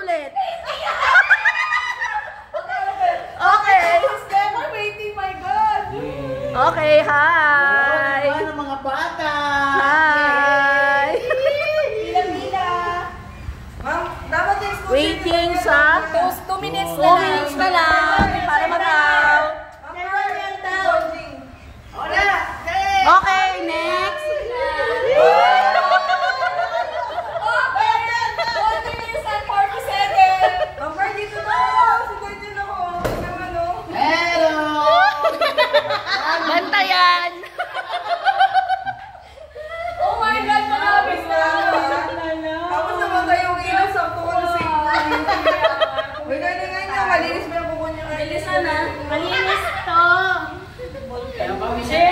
ulit. Okay. Never waiting, my God. Okay, hi. Ano mga bata? Hi. Pila-pila. Ma'am, dapat yung Waiting sa 2 minutes 2 minutes na lang para mataw. Okay, next. Bantayan. Oh my God, malapit na. Tapos naman tayo yung ilaw sa phone si Uy, ganyan nga, malinis mo yung kuko niya. Bilisan na. Malinis to. Kaya pa, Michelle!